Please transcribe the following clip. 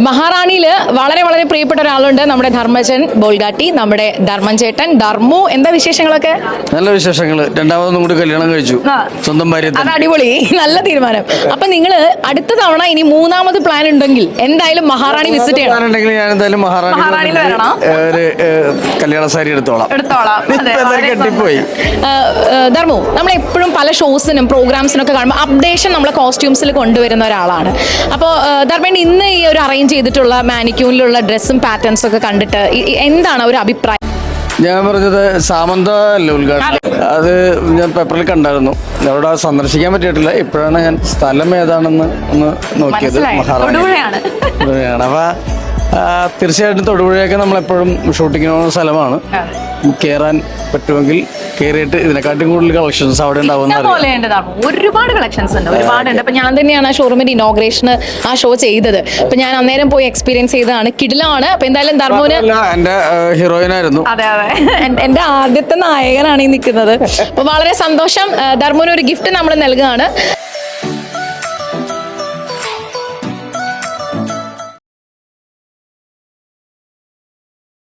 മഹാറാണിയില് വളരെ വളരെ പ്രിയപ്പെട്ട ഒരാളുണ്ട്, നമ്മുടെ ധർമ്മജൻ ബോൾഗാട്ടി, നമ്മുടെ ധർമ്മൻ ചേട്ടൻ. ധർമ്മു, എന്താ വിശേഷങ്ങളൊക്കെ? നല്ല വിശേഷങ്ങൾ. രണ്ടാമതൊന്നും കൂടി കല്യാണം കഴിച്ചു, സ്വന്തം ഭാര്യ. അത് അടിപൊളി, നല്ല തീരുമാനം. അപ്പൊ നിങ്ങള് അടുത്ത തവണ ഇനി മൂന്നാമത് പ്ലാൻ ഉണ്ടെങ്കിൽ എന്തായാലും മഹാറാണി വിസിറ്റ് ചെയ്യണം. ഞാൻ എന്തായാലും മഹാറാണിയിൽ ഒരു കല്യാണ സാരി എടുത്തോളാം. കെട്ടിപ്പോയി. ധർമ്മു, നമ്മൾ എപ്പോഴും പല ഷോസിനും പ്രോഗ്രാംസിനും ഒക്കെ കാണുമ്പോൾ അപ്ഡേഷൻ നമ്മളെ കോസ്റ്റ്യൂംസിൽ കൊണ്ടുവരുന്ന ഒരാളാണ്. അപ്പോൾ ധർമ്മേണ്ട ഇന്ന് ഈ ഒരു അറേഞ്ച് ചെയ്തിട്ടുള്ള മാനിക്യൂണിലുള്ള ഡ്രസ്സും പാറ്റേൺസും ഒക്കെ കണ്ടിട്ട് എന്താണ് ഒരു അഭിപ്രായം? ഞാൻ പറഞ്ഞത് സാമന്ത അല്ലേ ഉദ്ഘാടനം, അത് ഞാൻ പേപ്പറിൽ കണ്ടായിരുന്നു. അവിടെ സന്ദർശിക്കാൻ പറ്റിയിട്ടില്ല. ഇപ്പോഴാണ് ഞാൻ സ്ഥലം ഏതാണെന്ന് ഒന്ന് നോക്കിയത്. മഹാറാണിയാണ്. അപ്പൊ തീർച്ചയായിട്ടും തൊടുപുഴയൊക്കെ നമ്മളെപ്പോഴും ഷൂട്ടിങ്ങിന് പോകുന്ന സ്ഥലമാണ്. കയറാൻ പറ്റുമെങ്കിൽ കയറിയിട്ട് ഇതിനെക്കാട്ടും കൂടുതൽ കളക്ഷൻസ് അവിടെ ഒരുപാട് കളക്ഷൻസ് ഉണ്ട്, ഒരുപാടുണ്ട്. അപ്പൊ ഞാൻ തന്നെയാണ് ആ ഷോറൂമിന്റെ ഇനോഗ്രേഷന് ആ ഷോ ചെയ്തത്. അപ്പൊ ഞാൻ അന്നേരം പോയി എക്സ്പീരിയൻസ് ചെയ്തതാണ്. കിടിലാണ്. അപ്പൊ എന്തായാലും ധർമ്മൂന് എന്റെ ഹീറോയിനായിരുന്നു. അതെ അതെ, എന്റെ ആദ്യത്തെ നായകനാണ് ഈ നിൽക്കുന്നത്. അപ്പൊ വളരെ സന്തോഷം. ധർമ്മൂന് ഒരു ഗിഫ്റ്റ് നമ്മൾ നൽകുകയാണ്.